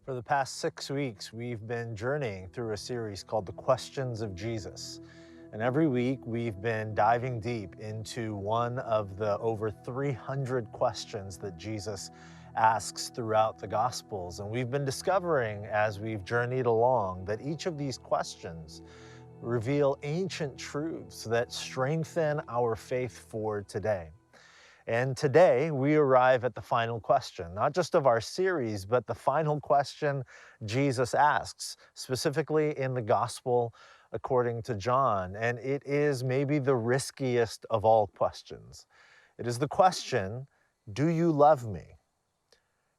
For the past 6 weeks, we've been journeying through a series called The Questions of Jesus. And every week, we've been diving deep into one of the over 300 questions that Jesus asks throughout the Gospels. And we've been discovering as we've journeyed along that each of these questions reveal ancient truths that strengthen our faith for today. And today we arrive at the final question, not just of our series, but the final question Jesus asks, specifically in the Gospel according to John. And it is maybe the riskiest of all questions. It is the question, do you love me?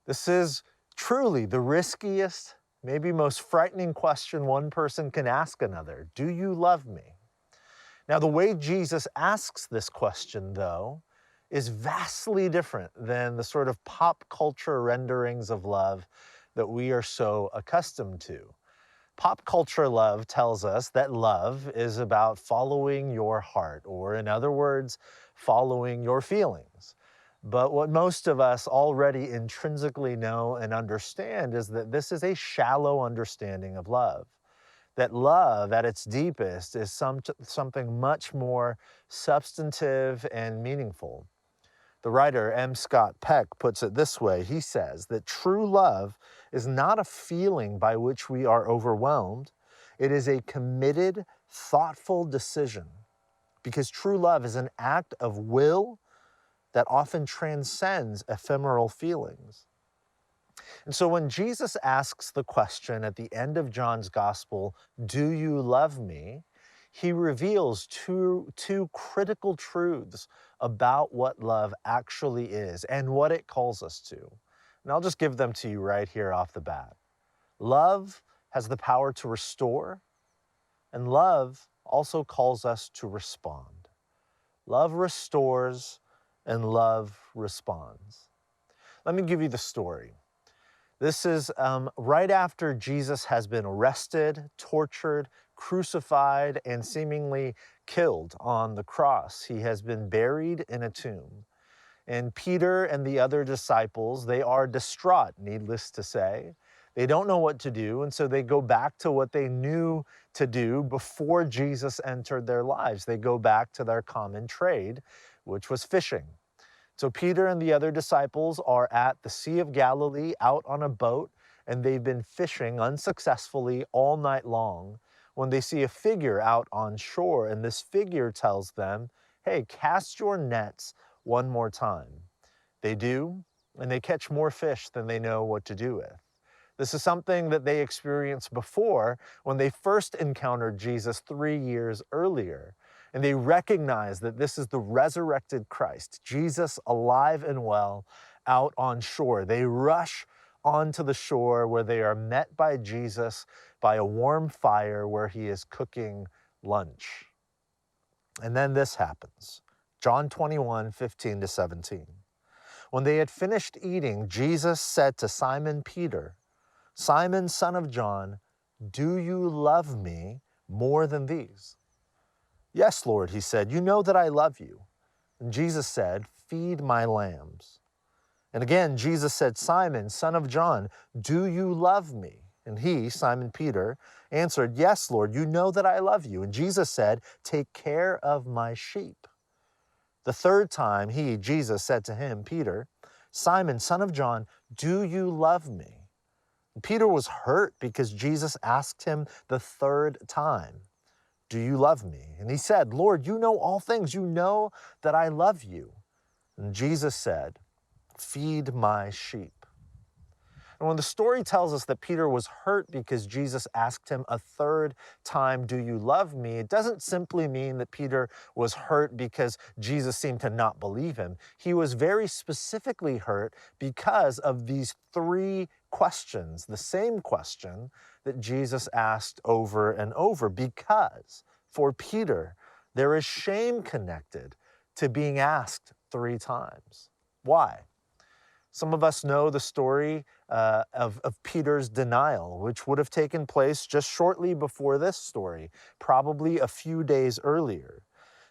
This is truly the riskiest, maybe most frightening question one person can ask another. Do you love me? Now, the way Jesus asks this question, though, is vastly different than the sort of pop culture renderings of love that we are so accustomed to. Pop culture love tells us that love is about following your heart, or in other words, following your feelings. But what most of us already intrinsically know and understand is that this is a shallow understanding of love. That love at its deepest is something much more substantive and meaningful. The writer M. Scott Peck puts it this way. He says that true love is not a feeling by which we are overwhelmed. It is a committed, thoughtful decision, because true love is an act of will that often transcends ephemeral feelings. And so when Jesus asks the question at the end of John's Gospel, do you love me? He reveals two critical truths about what love actually is and what it calls us to. And I'll just give them to you right here off the bat. Love has the power to restore, and love also calls us to respond. Love restores, and love responds. Let me give you the story. This is right after Jesus has been arrested, tortured, crucified, and seemingly killed on the cross. He has been buried in a tomb. And Peter and the other disciples, they are distraught, needless to say. They don't know what to do, and so they go back to what they knew to do before Jesus entered their lives. They go back to their common trade, which was fishing. So Peter and the other disciples are at the Sea of Galilee out on a boat, and they've been fishing unsuccessfully all night long when they see a figure out on shore, and this figure tells them, hey, cast your nets one more time. They do, and they catch more fish than they know what to do with. This is something that they experienced before when they first encountered Jesus 3 years earlier. And they recognize that this is the resurrected Christ, Jesus alive and well out on shore. They rush onto the shore where they are met by Jesus by a warm fire where he is cooking lunch. And then this happens. John 21, 15 to 17. When they had finished eating, Jesus said to Simon Peter, Simon, son of John, do you love me more than these? Yes, Lord, he said, you know that I love you. And Jesus said, feed my lambs. And again, Jesus said, Simon, son of John, do you love me? And he, Simon Peter, answered, yes, Lord, you know that I love you. And Jesus said, take care of my sheep. The third time Jesus said to him, Peter, Simon, son of John, do you love me? And Peter was hurt because Jesus asked him the third time, do you love me? And he said, Lord, you know all things. You know that I love you. And Jesus said, feed my sheep. And when the story tells us that Peter was hurt because Jesus asked him a third time, do you love me? It doesn't simply mean that Peter was hurt because Jesus seemed to not believe him. He was very specifically hurt because of these three questions, the same question that Jesus asked over and over, because for Peter, there is shame connected to being asked 3 times. Why? Some of us know the story of Peter's denial, which would have taken place just shortly before this story, probably a few days earlier.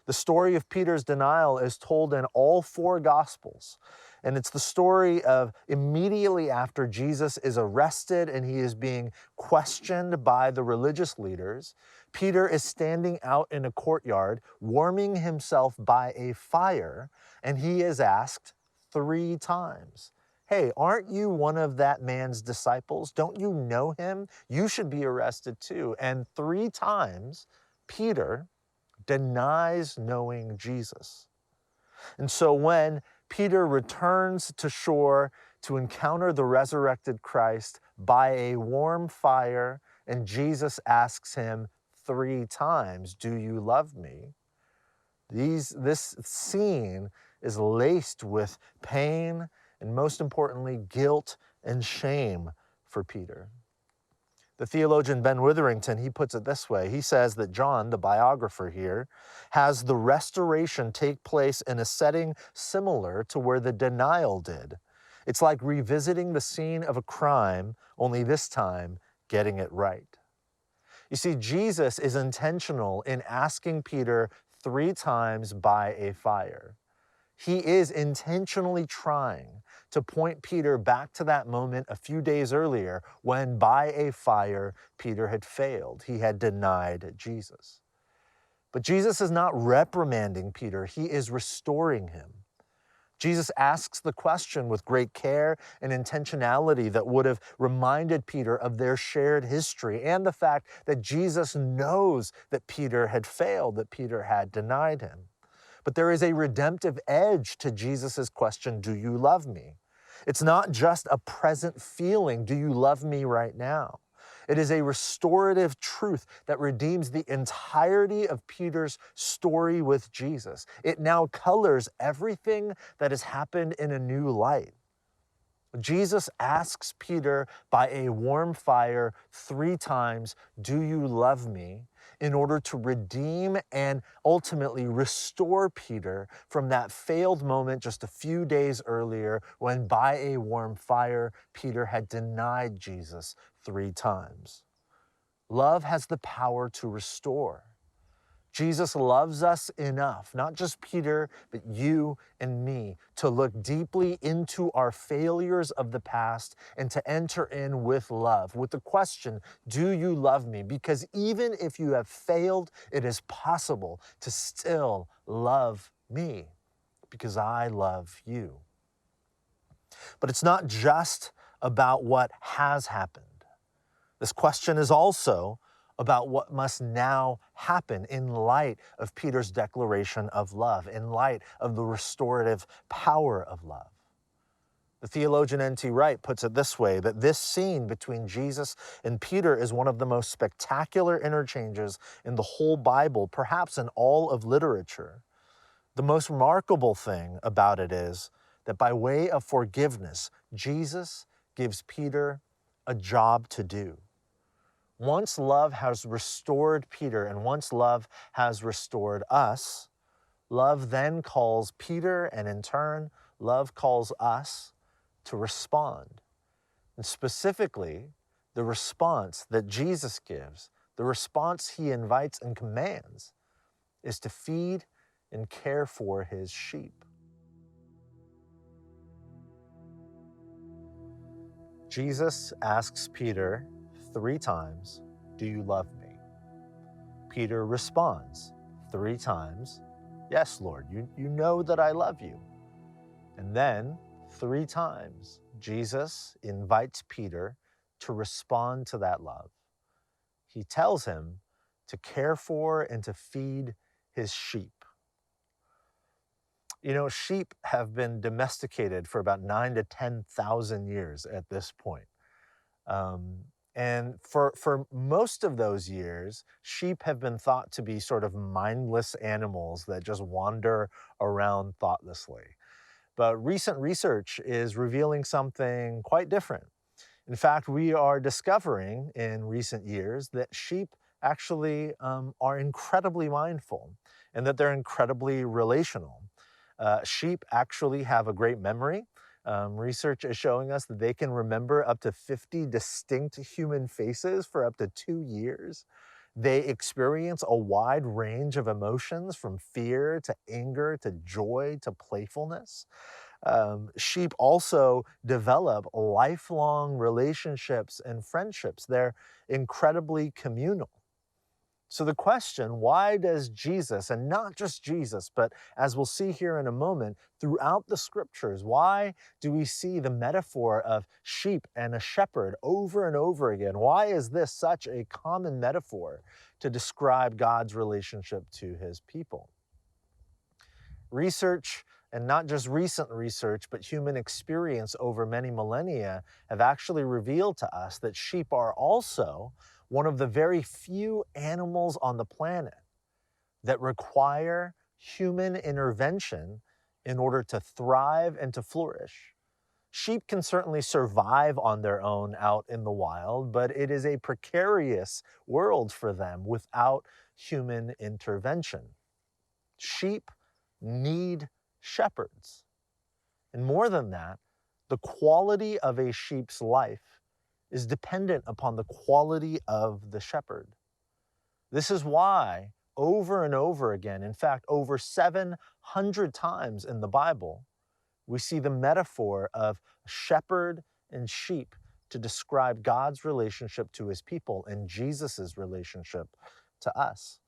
The story of Peter's denial is told in all 4 Gospels. And it's the story of immediately after Jesus is arrested and he is being questioned by the religious leaders. Peter is standing out in a courtyard, warming himself by a fire, and he is asked 3 times, "Hey, aren't you one of that man's disciples? Don't you know him? You should be arrested too." And 3 times, Peter denies knowing Jesus. And so when Peter returns to shore to encounter the resurrected Christ by a warm fire, and Jesus asks him 3 times, "Do you love me?" This scene is laced with pain and, most importantly, guilt and shame for Peter. The theologian Ben Witherington, he puts it this way. He says that John, the biographer here, has the restoration take place in a setting similar to where the denial did. It's like revisiting the scene of a crime, only this time getting it right. You see, Jesus is intentional in asking Peter 3 times by a fire. He is intentionally trying to point Peter back to that moment a few days earlier when by a fire Peter had failed. He had denied Jesus. But Jesus is not reprimanding Peter, he is restoring him. Jesus asks the question with great care and intentionality that would have reminded Peter of their shared history and the fact that Jesus knows that Peter had failed, that Peter had denied him. But there is a redemptive edge to Jesus' question, "Do you love me?" It's not just a present feeling, "Do you love me right now?" It is a restorative truth that redeems the entirety of Peter's story with Jesus. It now colors everything that has happened in a new light. Jesus asks Peter by a warm fire 3 times, "Do you love me?" in order to redeem and ultimately restore Peter from that failed moment just a few days earlier when by a warm fire, Peter had denied Jesus 3 times. Love has the power to restore. Jesus loves us enough, not just Peter, but you and me, to look deeply into our failures of the past and to enter in with love, with the question, "Do you love me?" Because even if you have failed, it is possible to still love me because I love you. But it's not just about what has happened. This question is also about what must now happen in light of Peter's declaration of love, in light of the restorative power of love. The theologian N.T. Wright puts it this way, that this scene between Jesus and Peter is one of the most spectacular interchanges in the whole Bible, perhaps in all of literature. The most remarkable thing about it is that by way of forgiveness, Jesus gives Peter a job to do. Once love has restored Peter and once love has restored us, love then calls Peter, and in turn, love calls us to respond. And specifically, the response that Jesus gives, the response he invites and commands, is to feed and care for his sheep. Jesus asks Peter 3 times, "Do you love me?" Peter responds 3 times, "Yes, Lord, you know that I love you." And then 3 times, Jesus invites Peter to respond to that love. He tells him to care for and to feed his sheep. You know, sheep have been domesticated for about 9 to 10,000 years at this point. Um, and for most of those years, sheep have been thought to be sort of mindless animals that just wander around thoughtlessly. But recent research is revealing something quite different. In fact, we are discovering in recent years that sheep actually are incredibly mindful and that they're incredibly relational. Sheep actually have a great memory. Research is showing us that they can remember up to 50 distinct human faces for up to 2 years. They experience a wide range of emotions from fear to anger to joy to playfulness. Sheep also develop lifelong relationships and friendships. They're incredibly communal. So the question, why does Jesus, and not just Jesus, but as we'll see here in a moment, throughout the scriptures, why do we see the metaphor of sheep and a shepherd over and over again? Why is this such a common metaphor to describe God's relationship to his people? Research, and not just recent research, but human experience over many millennia, have actually revealed to us that sheep are also one of the very few animals on the planet that require human intervention in order to thrive and to flourish. Sheep can certainly survive on their own out in the wild, but it is a precarious world for them without human intervention. Sheep need shepherds. And more than that, the quality of a sheep's life is dependent upon the quality of the shepherd. This is why, over and over again, in fact, over 700 times in the Bible, we see the metaphor of shepherd and sheep to describe God's relationship to his people and Jesus' relationship to us.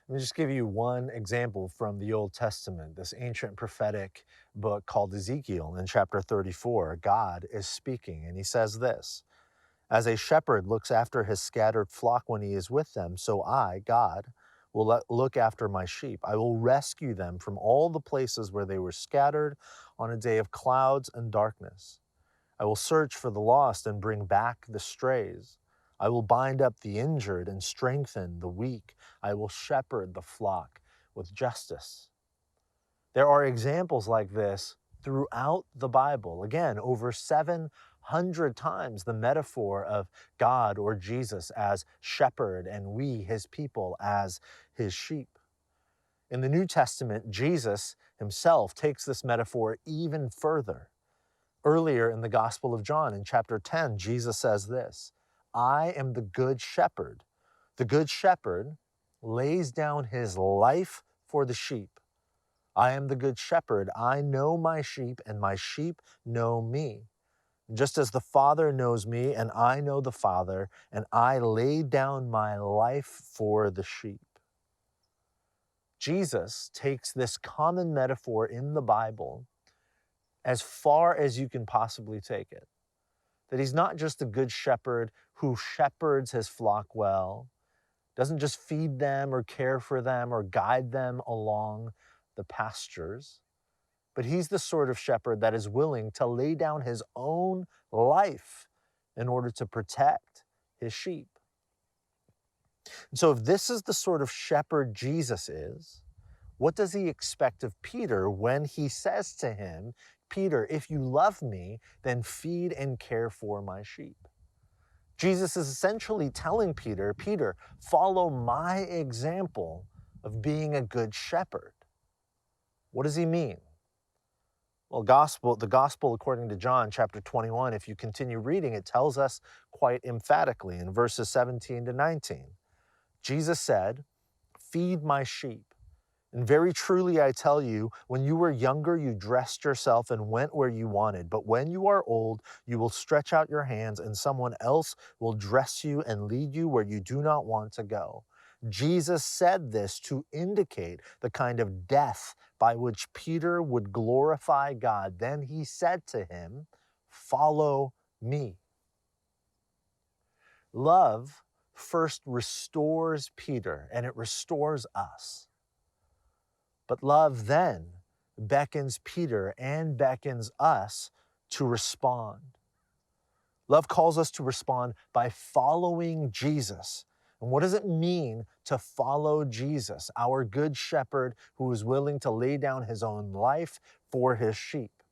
Let me just give you one example from the Old Testament, this ancient prophetic book called Ezekiel. In chapter 34, God is speaking, and he says this: "As a shepherd looks after his scattered flock when he is with them, so I, God, will look after my sheep. I will rescue them from all the places where they were scattered on a day of clouds and darkness. I will search for the lost and bring back the strays. I will bind up the injured and strengthen the weak. I will shepherd the flock with justice." There are examples like this throughout the Bible. Again, over 700 times the metaphor of God or Jesus as shepherd and we, his people, as his sheep. In the New Testament, Jesus himself takes this metaphor even further. Earlier in the Gospel of John, in chapter 10, Jesus says this: "I am the good shepherd. The good shepherd lays down his life for the sheep. I am the good shepherd. I know my sheep, and my sheep know me. Just as the Father knows me, and I know the Father, and I lay down my life for the sheep." Jesus takes this common metaphor in the Bible as far as you can possibly take it. That he's not just a good shepherd who shepherds his flock well, doesn't just feed them or care for them or guide them along the pastures, but he's the sort of shepherd that is willing to lay down his own life in order to protect his sheep. And so if this is the sort of shepherd Jesus is, what does he expect of Peter when he says to him, "Peter, if you love me, then feed and care for my sheep"? Jesus is essentially telling Peter, "Peter, follow my example of being a good shepherd." What does he mean? Well, the gospel according to John chapter 21, if you continue reading, it tells us quite emphatically in verses 17 to 19. Jesus said, "Feed my sheep. And very truly I tell you, when you were younger, you dressed yourself and went where you wanted. But when you are old, you will stretch out your hands, and someone else will dress you and lead you where you do not want to go." Jesus said this to indicate the kind of death by which Peter would glorify God. Then he said to him, "Follow me." Love first restores Peter, and it restores us. But love then beckons Peter and beckons us to respond. Love calls us to respond by following Jesus. And what does it mean to follow Jesus, our good shepherd who is willing to lay down his own life for his sheep?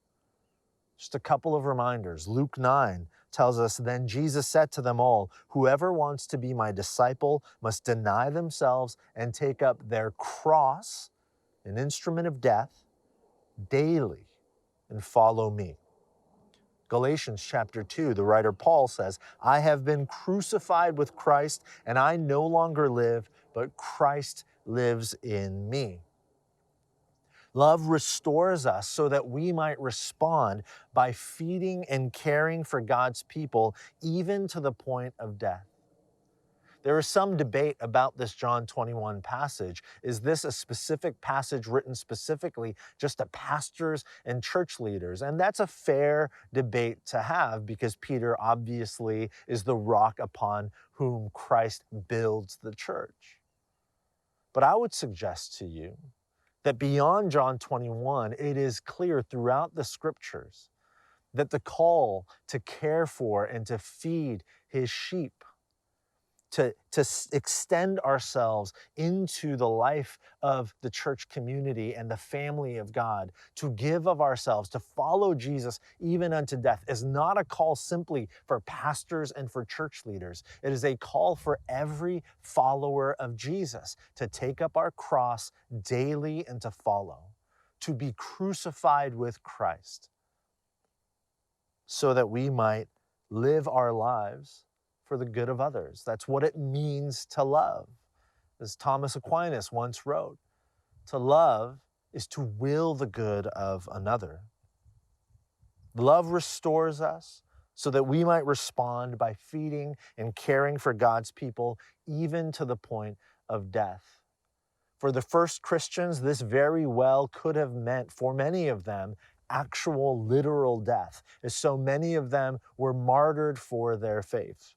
Just a couple of reminders. Luke 9 tells us, "Then Jesus said to them all, 'Whoever wants to be my disciple must deny themselves and take up their cross,'" an instrument of death, "daily and follow me." Galatians chapter 2, the writer Paul says, "I have been crucified with Christ, and I no longer live, but Christ lives in me." Love restores us so that we might respond by feeding and caring for God's people, even to the point of death. There is some debate about this John 21 passage. Is this a specific passage written specifically just to pastors and church leaders? And that's a fair debate to have because Peter obviously is the rock upon whom Christ builds the church. But I would suggest to you that beyond John 21, it is clear throughout the scriptures that the call to care for and to feed his sheep, to extend ourselves into the life of the church community and the family of God, to give of ourselves, to follow Jesus even unto death, is not a call simply for pastors and for church leaders. It is a call for every follower of Jesus to take up our cross daily and to follow, to be crucified with Christ, so that we might live our lives for the good of others. That's what it means to love. As Thomas Aquinas once wrote, to love is to will the good of another. Love restores us so that we might respond by feeding and caring for God's people, even to the point of death. For the first Christians, this very well could have meant, for many of them, actual literal death, as so many of them were martyred for their faith.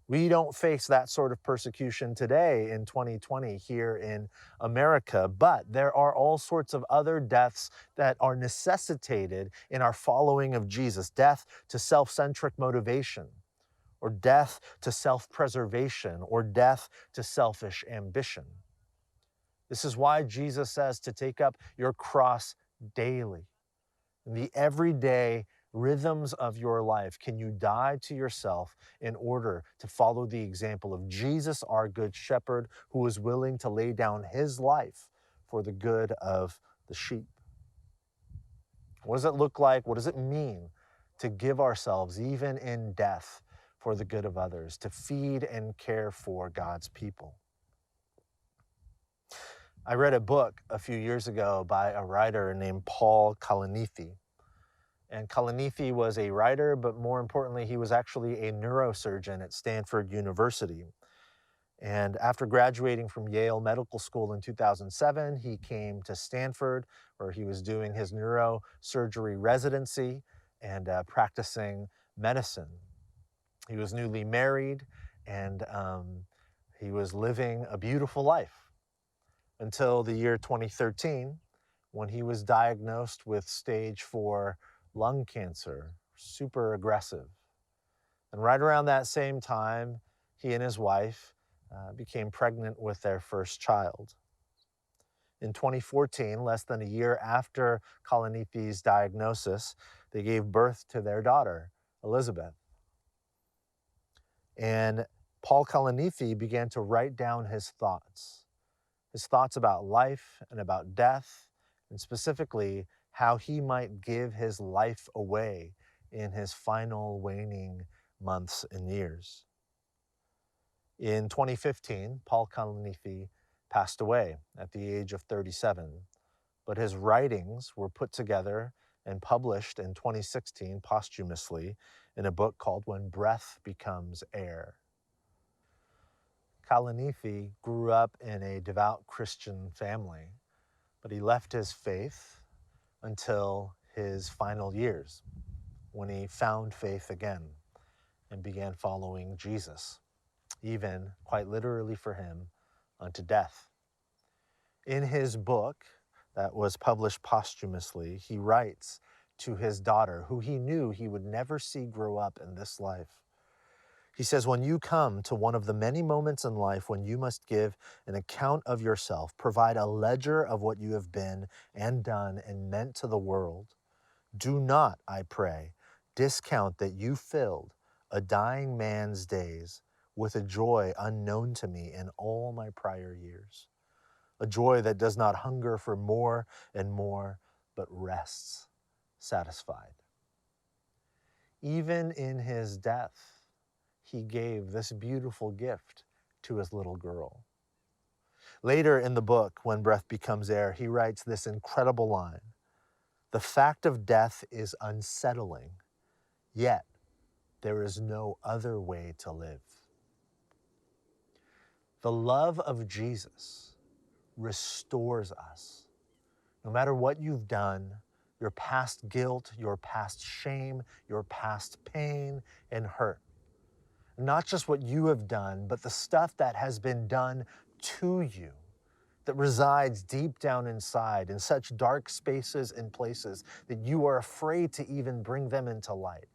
We don't face that sort of persecution today in 2020 here in America, but there are all sorts of other deaths that are necessitated in our following of Jesus. Death to self-centric motivation, or death to self-preservation, or death to selfish ambition. This is why Jesus says to take up your cross daily. In the everyday rhythms of your life, can you die to yourself in order to follow the example of Jesus, our good shepherd, who is willing to lay down his life for the good of the sheep? What does it look like? What does it mean to give ourselves, even in death, for the good of others, to feed and care for God's people? I read a book a few years ago by a writer named Paul Kalanithi. And Kalanithi was a writer, but more importantly, he was actually a neurosurgeon at Stanford University. And after graduating from Yale Medical School in 2007, he came to Stanford, where he was doing his neurosurgery residency and practicing medicine. He was newly married, and he was living a beautiful life until the year 2013, when he was diagnosed with stage 4 lung cancer, super aggressive. And right around that same time, he and his wife became pregnant with their first child. In 2014, less than a year after Kalanithi's diagnosis, they gave birth to their daughter, Elizabeth. And Paul Kalanithi began to write down his thoughts about life and about death, and specifically how he might give his life away in his final waning months and years. In 2015, Paul Kalanithi passed away at the age of 37, but his writings were put together and published in 2016 posthumously in a book called When Breath Becomes Air. Kalanithi grew up in a devout Christian family, but he left his faith until his final years, when he found faith again and began following Jesus, even quite literally for him, unto death. In his book that was published posthumously, he writes to his daughter, who he knew he would never see grow up in this life. He says, when you come to one of the many moments in life when you must give an account of yourself, provide a ledger of what you have been and done and meant to the world, do not, I pray, discount that you filled a dying man's days with a joy unknown to me in all my prior years, a joy that does not hunger for more and more, but rests satisfied. Even in his death, he gave this beautiful gift to his little girl. Later in the book, When Breath Becomes Air, he writes this incredible line: "The fact of death is unsettling, yet there is no other way to live." The love of Jesus restores us. No matter what you've done, your past guilt, your past shame, your past pain and hurt. Not just what you have done, but the stuff that has been done to you, that resides deep down inside in such dark spaces and places that you are afraid to even bring them into light.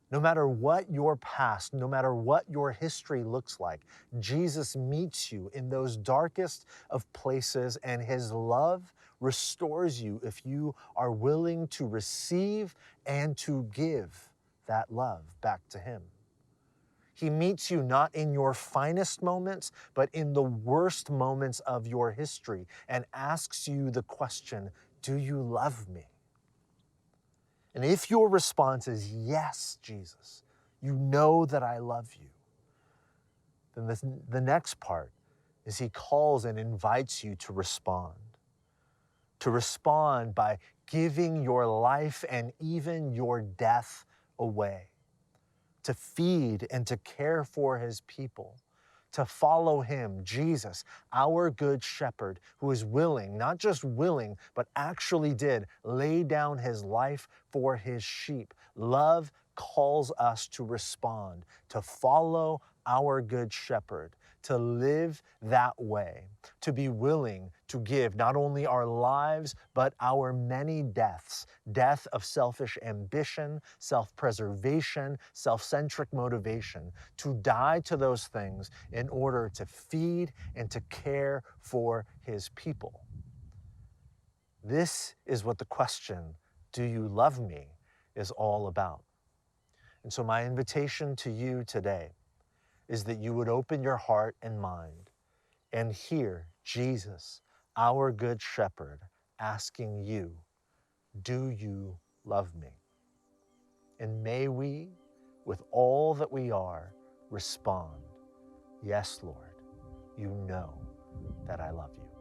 No matter what your past, no matter what your history looks like, Jesus meets you in those darkest of places, and his love restores you if you are willing to receive and to give that love back to him. He meets you not in your finest moments, but in the worst moments of your history, and asks you the question, do you love me? And if your response is yes, Jesus, you know that I love you, then the next part is he calls and invites you to respond. To respond by giving your life and even your death away. To feed and to care for his people, to follow him, Jesus, our good shepherd, who is willing, not just willing, but actually did lay down his life for his sheep. Love calls us to respond, to follow our good shepherd, to live that way, to be willing to give not only our lives, but our many deaths, death of selfish ambition, self-preservation, self-centric motivation, to die to those things in order to feed and to care for his people. This is what the question, do you love me, is all about. And so my invitation to you today is that you would open your heart and mind and hear Jesus, our good shepherd, asking you, do you love me? And may we, with all that we are, respond, yes, Lord, you know that I love you.